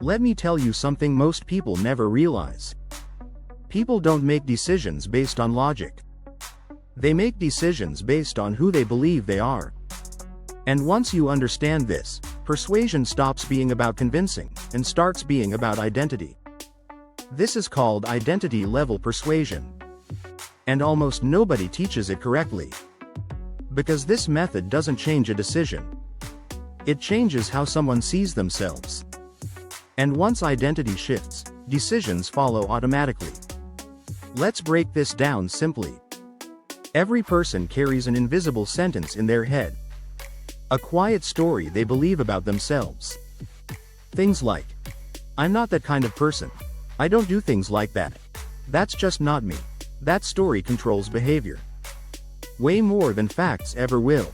Let me tell you something most people never realize. People don't make decisions based on logic. They make decisions based on who they believe they are. And once you understand this, persuasion stops being about convincing and starts being about identity. This is called identity-level persuasion. And almost nobody teaches it correctly. Because this method doesn't change a decision. It changes how someone sees themselves. And once identity shifts, decisions follow automatically. Let's break this down simply. Every person carries an invisible sentence in their head. A quiet story they believe about themselves. Things like, "I'm not that kind of person. I don't do things like that. That's just not me." That story controls behavior. Way more than facts ever will.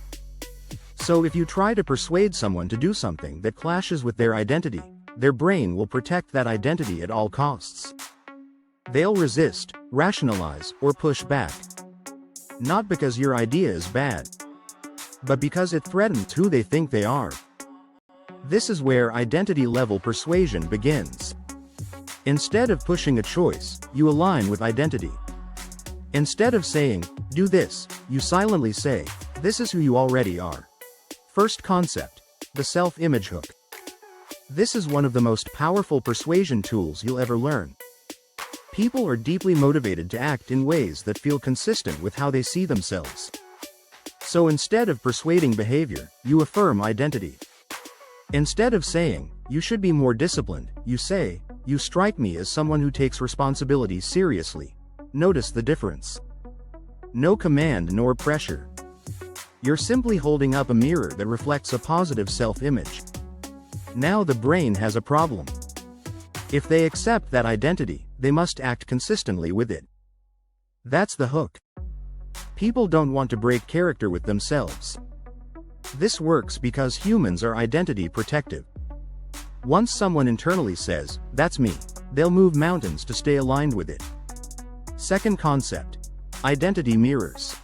So if you try to persuade someone to do something that clashes with their identity, their brain will protect that identity at all costs. They'll resist, rationalize, or push back. Not because your idea is bad, but because it threatens who they think they are. This is where identity-level persuasion begins. Instead of pushing a choice, you align with identity. Instead of saying, "Do this," you silently say, "This is who you already are." First concept, the self-image hook. This is one of the most powerful persuasion tools you'll ever learn. People are deeply motivated to act in ways that feel consistent with how they see themselves. So instead of persuading behavior, you affirm identity. Instead of saying, "You should be more disciplined," you say, "You strike me as someone who takes responsibility seriously." Notice the difference. No command nor pressure. You're simply holding up a mirror that reflects a positive self-image. Now the brain has a problem. If they accept that identity, they must act consistently with it. That's the hook. People don't want to break character with themselves. This works because humans are identity protective. Once someone internally says, "That's me," they'll move mountains to stay aligned with it. Second concept, identity mirrors.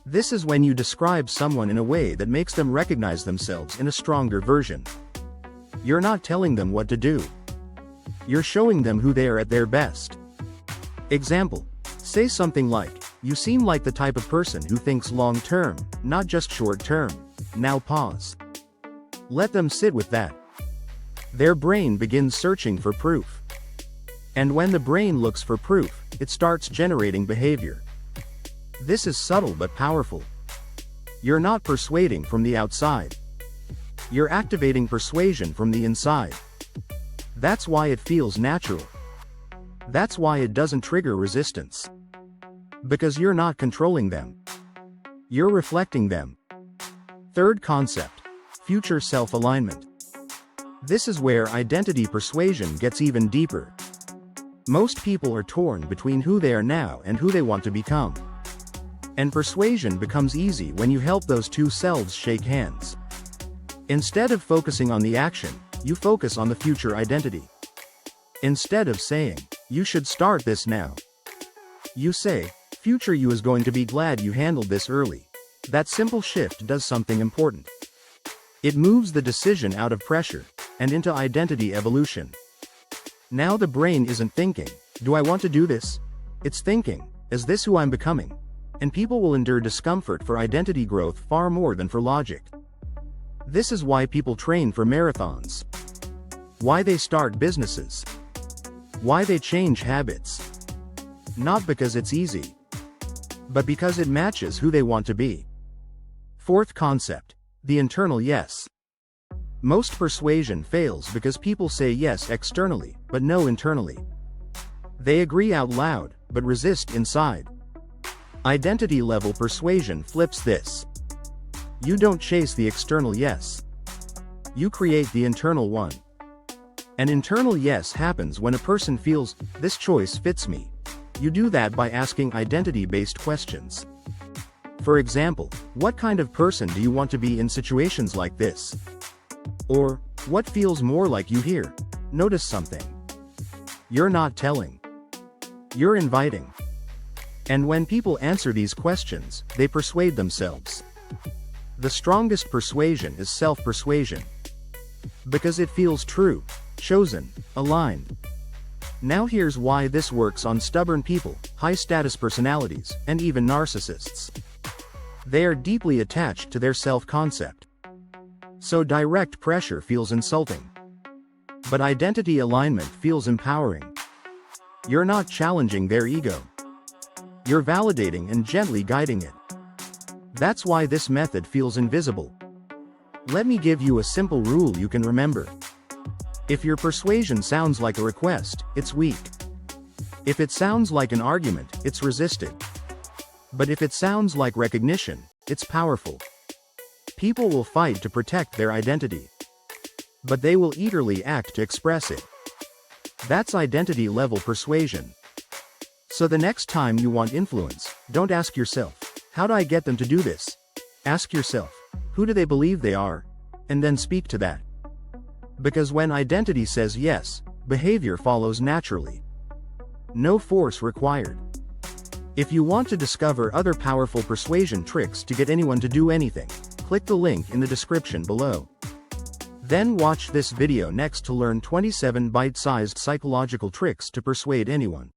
This is when you describe someone in a way that makes them recognize themselves in a stronger version. You're not telling them what to do. You're showing them who they are at their best. Example, say something like, "You seem like the type of person who thinks long-term, not just short-term." Now pause. Let them sit with that. Their brain begins searching for proof. And when the brain looks for proof, it starts generating behavior. This is subtle but powerful. You're not persuading from the outside. You're activating persuasion from the inside. That's why it feels natural. That's why it doesn't trigger resistance. Because you're not controlling them. You're reflecting them. Third concept, future self-alignment. This is where identity persuasion gets even deeper. Most people are torn between who they are now and who they want to become. And persuasion becomes easy when you help those two selves shake hands. Instead of focusing on the action, you focus on the future identity. Instead of saying, "You should start this now," you say, "Future you is going to be glad you handled this early." That simple shift does something important. It moves the decision out of pressure and into identity evolution. Now the brain isn't thinking, "Do I want to do this?" It's thinking, "Is this who I'm becoming?" And people will endure discomfort for identity growth far more than for logic. This is why people train for marathons. Why they start businesses. Why they change habits. Not because it's easy, but because it matches who they want to be. Fourth concept, the internal yes. Most persuasion fails because people say yes externally, but no internally. They agree out loud, but resist inside. Identity-level persuasion flips this. You don't chase the external yes. You create the internal one. An internal yes happens when a person feels, "This choice fits me." You do that by asking identity-based questions. For example, what kind of person do you want to be in situations like this? Or, what feels more like you here? Notice something. You're not telling. You're inviting. And when people answer these questions, they persuade themselves. The strongest persuasion is self-persuasion. Because it feels true. chosen, aligned. Now here's why this works on stubborn people, high-status personalities, and even narcissists. They are deeply attached to their self-concept. So direct pressure feels insulting. But identity alignment feels empowering. You're not challenging their ego. You're validating and gently guiding it. That's why this method feels invisible. Let me give you a simple rule you can remember. If your persuasion sounds like a request, it's weak. If it sounds like an argument, it's resisted. But if it sounds like recognition, it's powerful. People will fight to protect their identity. But they will eagerly act to express it. That's identity-level persuasion. So the next time you want influence, don't ask yourself, how do I get them to do this? Ask yourself, who do they believe they are? And then speak to that. Because when identity says yes, behavior follows naturally. No force required. If you want to discover other powerful persuasion tricks to get anyone to do anything, click the link in the description below. Then watch this video next to learn 27 bite-sized psychological tricks to persuade anyone.